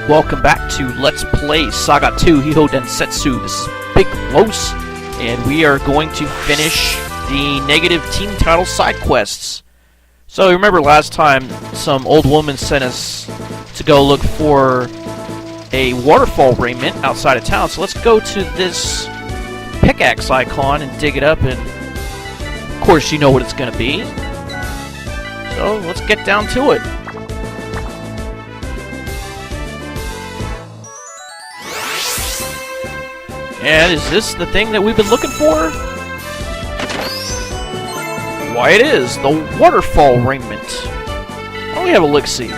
welcome back to Let's Play SaGa 2 Hihou Densetsu. This is Big Los, and we are going to finish the negative team title side quests. So remember last time some old woman sent us to go look for a waterfall raiment outside of town, so let's go to this pickaxe icon and dig it up, and of course you know what it's going to be. So let's get down to it. And is this the thing that we've been looking for? Why, it is! The waterfall raiment! Oh, we have a look-see.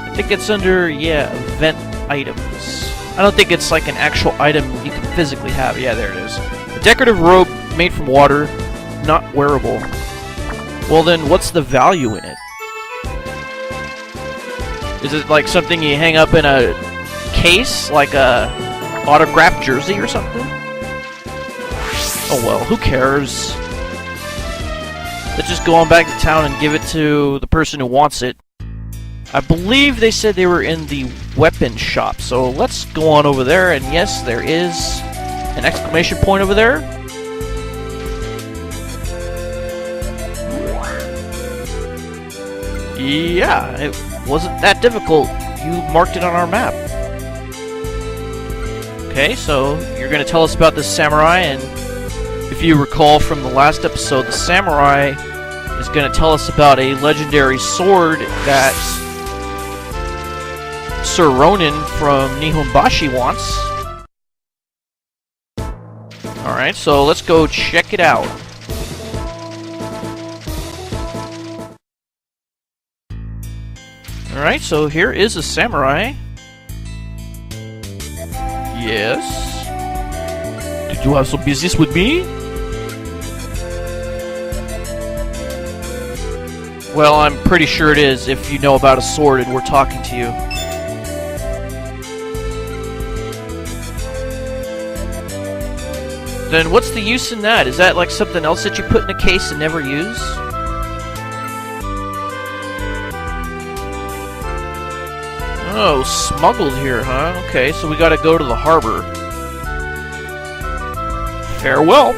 I think it's under, yeah, event items. I don't think it's like an actual item you can physically have. Yeah, there it is. A decorative robe made from water, not wearable. Well then, what's the value in it? Is it like something you hang up in a case, like a autographed jersey or something? Oh well, who cares? Let's just go on back to town and give it to the person who wants it. I believe they said they were in the weapon shop, so let's go on over there, and yes, there is an exclamation point over there. Yeah, it wasn't that difficult. You marked it on our map. Okay, so you're going to tell us about this samurai, and if you recall from the last episode, the samurai is going to tell us about a legendary sword that Sir Ronin from Nihonbashi wants. Alright, so let's go check it out. Alright, so here is a samurai. Yes? Did you have some business with me? Well, I'm pretty sure it is if you know about a sword and we're talking to you. Then what's the use in that? Is that like something else that you put in a case and never use? Oh, smuggled here, huh? Okay, so we gotta go to the harbor. Farewell!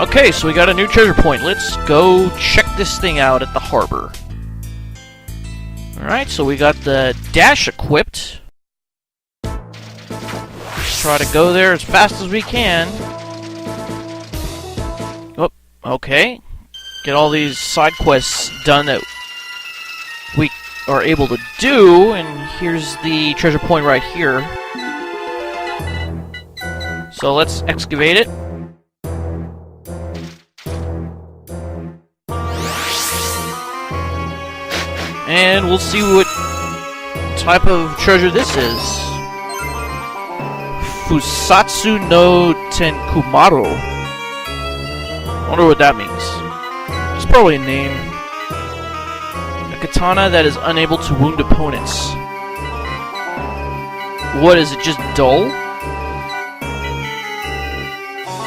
Okay, so we got a new treasure point. Let's go check this thing out at the harbor. Alright, so we got the dash equipped. Let's try to go there as fast as we can. Oh, okay. Get all these side quests done that we are able to do, and here's the treasure point right here. So let's excavate it. And we'll see what type of treasure this is. Fusatsu no Tenkumaru. I wonder what that means. It's probably a name. Katana that is unable to wound opponents. What is it, just dull?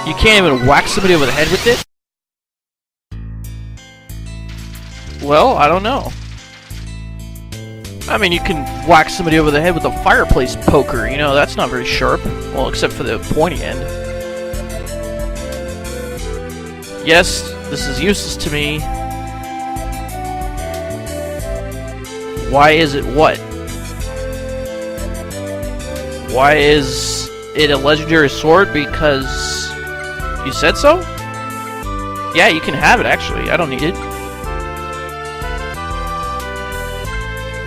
You can't even whack somebody over the head with it? Well, I don't know. I mean, you can whack somebody over the head with a fireplace poker, you know, that's not very sharp. Well, except for the pointy end. Yes, this is useless to me. Why is it what? Why is it a legendary sword? Because you said so? Yeah, you can have it, actually. I don't need it.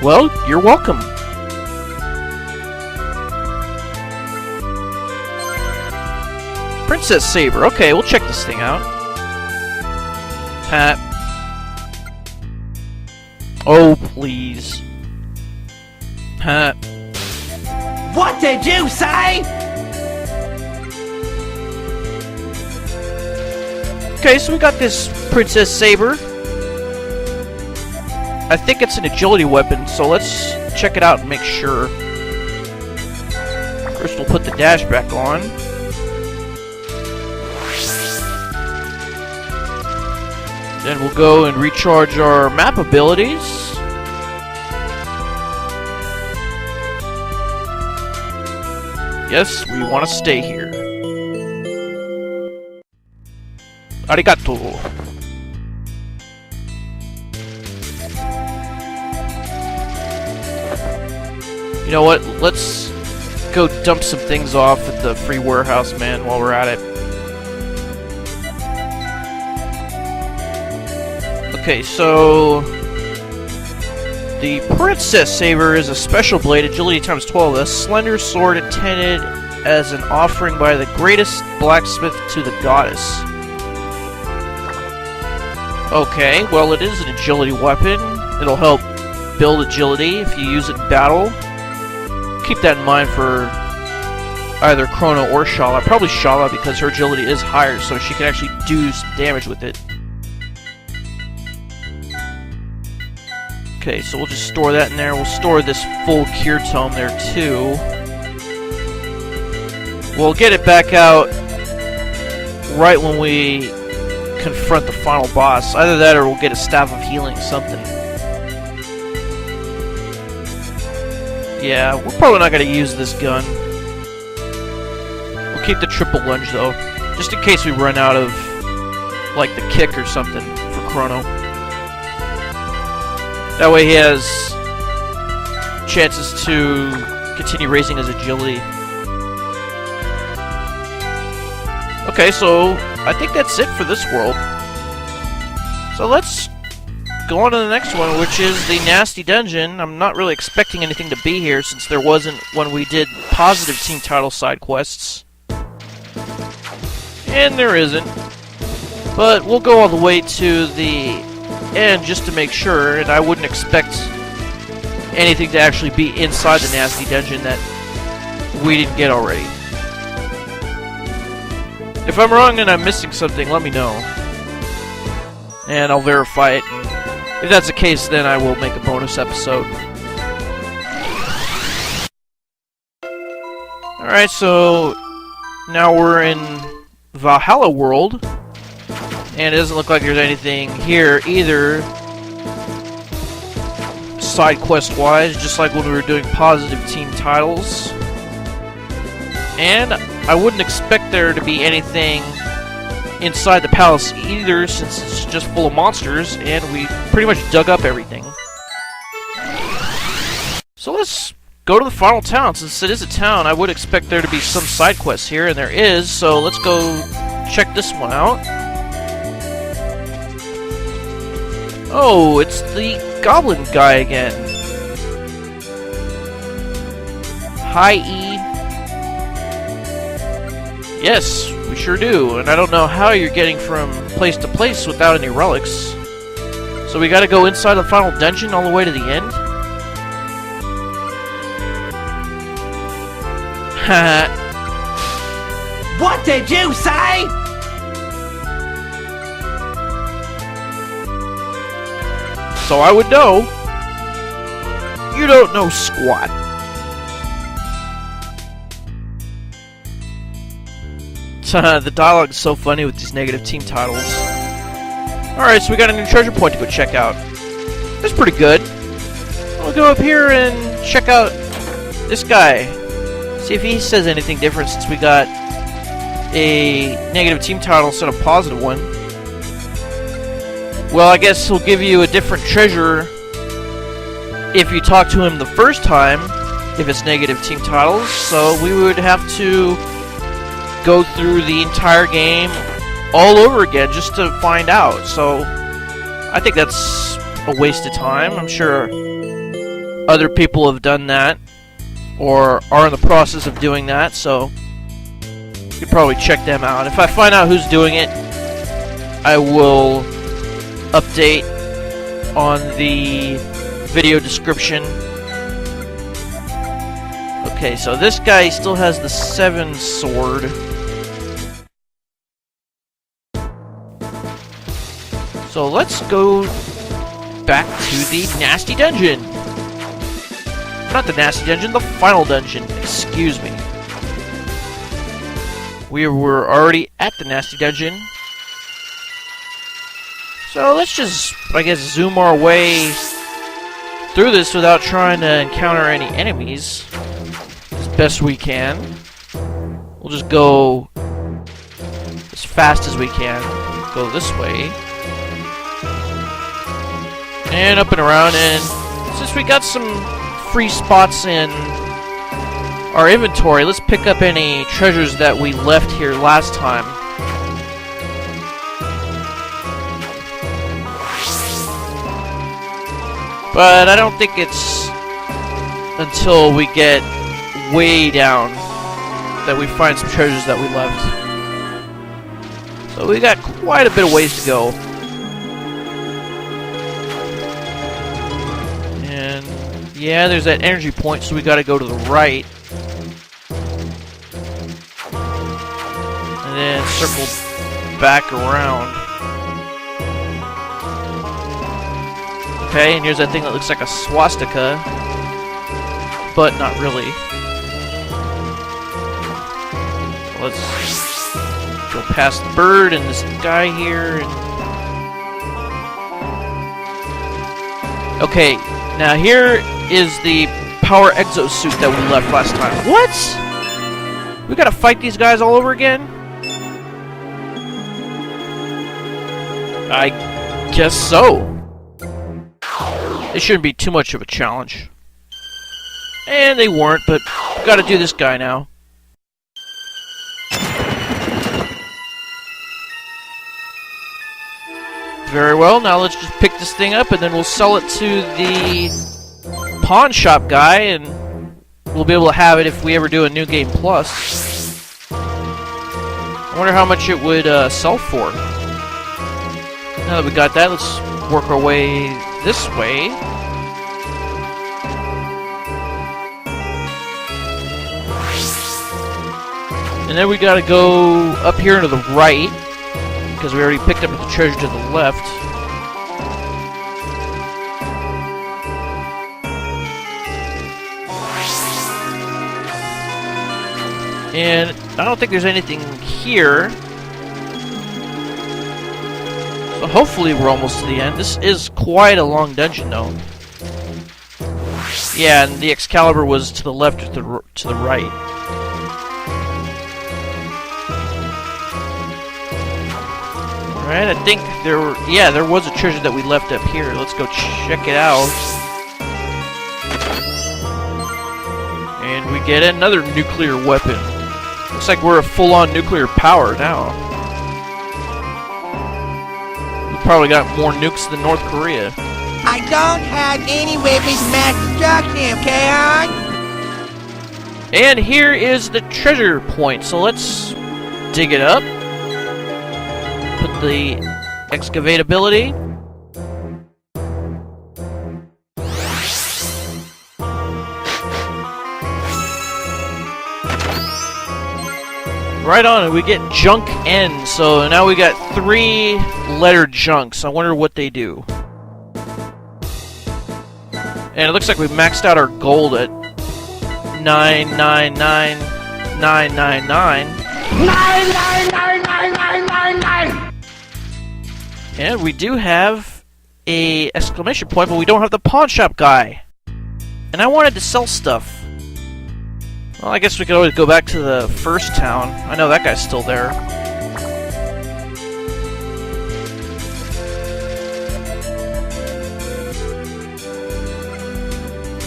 Well, you're welcome. Princess Saber. Okay, we'll check this thing out. Oh, please. Huh. What did you say? Okay, so we got this Princess Saber. I think it's an agility weapon, so let's check it out and make sure. First, we'll put the dash back on. Then we'll go and recharge our map abilities. Yes, we want to stay here. Arigato. You know what? Let's go dump some things off at the free warehouse, man, while we're at it. Okay, so the Princess Saber is a special blade, agility times 12, a slender sword intended as an offering by the greatest blacksmith to the goddess. Okay, well, it is an agility weapon. It'll help build agility if you use it in battle. Keep that in mind for either Chrono or Shala. Probably Shala because her agility is higher, so she can actually do some damage with it. Okay, so we'll just store that in there. We'll store this full cure tome there too. We'll get it back out right when we confront the final boss. Either that or we'll get a Staff of Healing, something. Yeah, we're probably not going to use this gun. We'll keep the triple lunge though, just in case we run out of, like, the kick or something for Chrono. That way he has chances to continue raising his agility. Okay, so I think that's it for this world. So let's go on to the next one, which is the Nasty Dungeon. I'm not really expecting anything to be here since there wasn't when we did positive team title side quests. And there isn't. But we'll go all the way to the end just to make sure, and I wouldn't expect anything to actually be inside the Nasty Dungeon that we didn't get already. If I'm wrong and I'm missing something, let me know. And I'll verify it. And if that's the case, then I will make a bonus episode. Alright, so now we're in Valhalla World. And it doesn't look like there's anything here either, side quest wise, just like when we were doing positive team titles. And I wouldn't expect there to be anything inside the palace either, since it's just full of monsters and we pretty much dug up everything. So let's go to the final town. Since it is a town, I would expect there to be some side quests here, and there is, so let's go check this one out. Oh, it's the goblin guy again. Hi, E. Yes, we sure do. And I don't know how you're getting from place to place without any relics. So we gotta go inside the final dungeon all the way to the end? Haha. What did you say? So I would know. You don't know squat. The dialogue is so funny with these negative team titles. Alright, so we got a new treasure point to go check out. That's pretty good. We'll go up here and check out this guy. See if he says anything different since we got a negative team title instead of a positive one. Well, I guess he'll give you a different treasure if you talk to him the first time, if it's negative team titles. So we would have to go through the entire game all over again just to find out. So I think that's a waste of time. I'm sure other people have done that or are in the process of doing that, so you could probably check them out. If I find out who's doing it, I will update on the video description. Okay, so this guy still has the 7 sword. So let's go back to the Nasty Dungeon. Not the Nasty Dungeon, the final dungeon. Excuse me. We were already at the Nasty Dungeon. So let's just, I guess, zoom our way through this without trying to encounter any enemies as best we can. We'll just go as fast as we can. Go this way. And up and around, and since we got some free spots in our inventory, let's pick up any treasures that we left here last time. But I don't think it's until we get way down that we find some treasures that we left. So we got quite a bit of ways to go. And yeah, there's that energy point, so we gotta go to the right. And then circle back around. Okay, and here's that thing that looks like a swastika, but not really. Let's go past the bird and this guy here. Okay, now here is the power exosuit that we left last time. What? We gotta fight these guys all over again? I guess so. It shouldn't be too much of a challenge. And they weren't, but we gotta do this guy now. Very well, now let's just pick this thing up and then we'll sell it to the pawn shop guy and we'll be able to have it if we ever do a New Game Plus. I wonder how much it would sell for. Now that we got that, let's work our way this way. And then we gotta go up here to the right, because we already picked up the treasure to the left. And I don't think there's anything here. So hopefully we're almost to the end. This is quite a long dungeon, though. Yeah, and the Excalibur was to the left or to the right. Alright, I think there was a treasure that we left up here. Let's go check it out. And we get another nuclear weapon. Looks like we're a full-on nuclear power now. Probably got more nukes than North Korea. I don't have any weapons mass destruction, okay? And here is the treasure point, so let's dig it up. Put the excavate ability. Right on, and we get junk N, so now we got 3 lettered junks. I wonder what they do. And it looks like we maxed out our gold at 999,999. 9999999. And we do have a exclamation point, but we don't have the pawn shop guy. And I wanted to sell stuff. Well, I guess we could always go back to the first town. I know that guy's still there.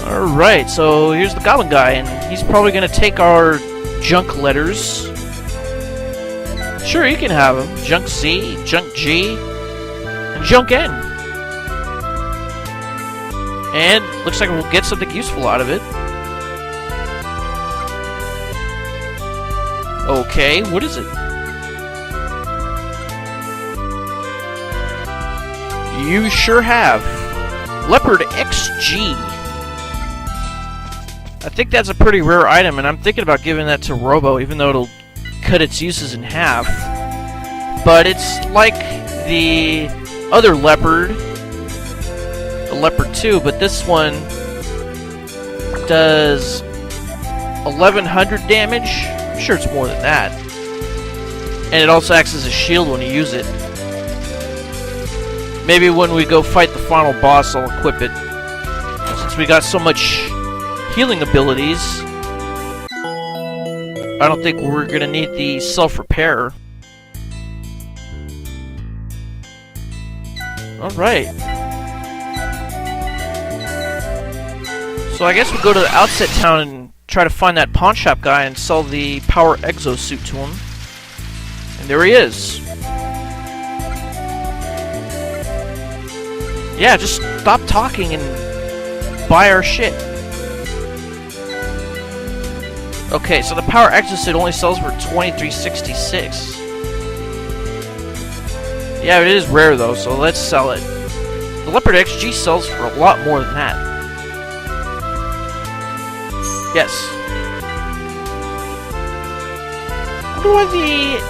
Alright, so here's the goblin guy, and he's probably going to take our junk letters. Sure, you can have them. Junk Z, Junk G, and Junk N. And looks like we'll get something useful out of it. Okay, what is it? You sure have. Leopard XG. I think that's a pretty rare item, and I'm thinking about giving that to Robo, even though it'll cut its uses in half. But it's like the other Leopard, the Leopard 2, but this one does 1100 damage. I'm sure it's more than that. And it also acts as a shield when you use it. Maybe when we go fight the final boss, I'll equip it. Since we got so much healing abilities, I don't think we're gonna need the self-repair. Alright. So I guess we'll go to the outset town and try to find that pawn shop guy and sell the power exosuit to him. And there he is. Yeah, just stop talking and buy our shit. Okay, so the power exosuit only sells for $23.66. Yeah, it is rare though, so let's sell it. The Leopard XG sells for a lot more than that. Yes. I wonder why the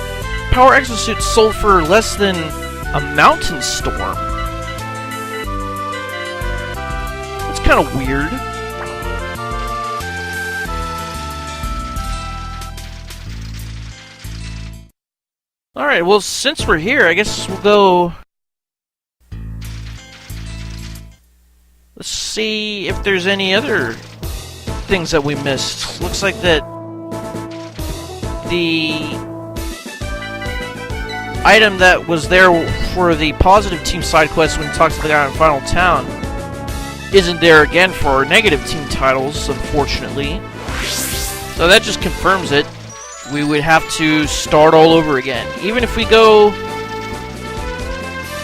power exosuit sold for less than a mountain storm. That's kind of weird. Alright, well, since we're here, I guess we'll go... Let's see if there's any other things that we missed. Looks like that the item that was there for the positive team side quest when we talked to the guy in Final Town isn't there again for our negative team titles, unfortunately. So that just confirms it. We would have to start all over again. Even if we go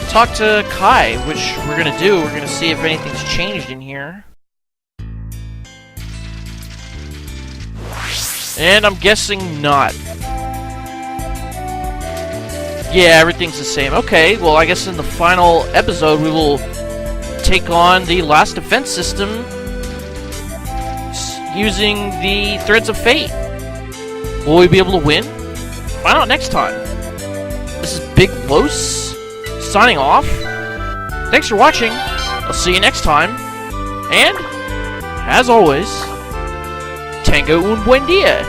talk to Kai, which we're gonna do, we're gonna see if anything's changed in here. And I'm guessing not. Yeah, everything's the same. Okay, well, I guess in the final episode we will take on the last defense system using the Threads of Fate. Will we be able to win? Find out next time. This is Big Los, signing off. Thanks for watching. I'll see you next time. And, as always, Tango un buen dia.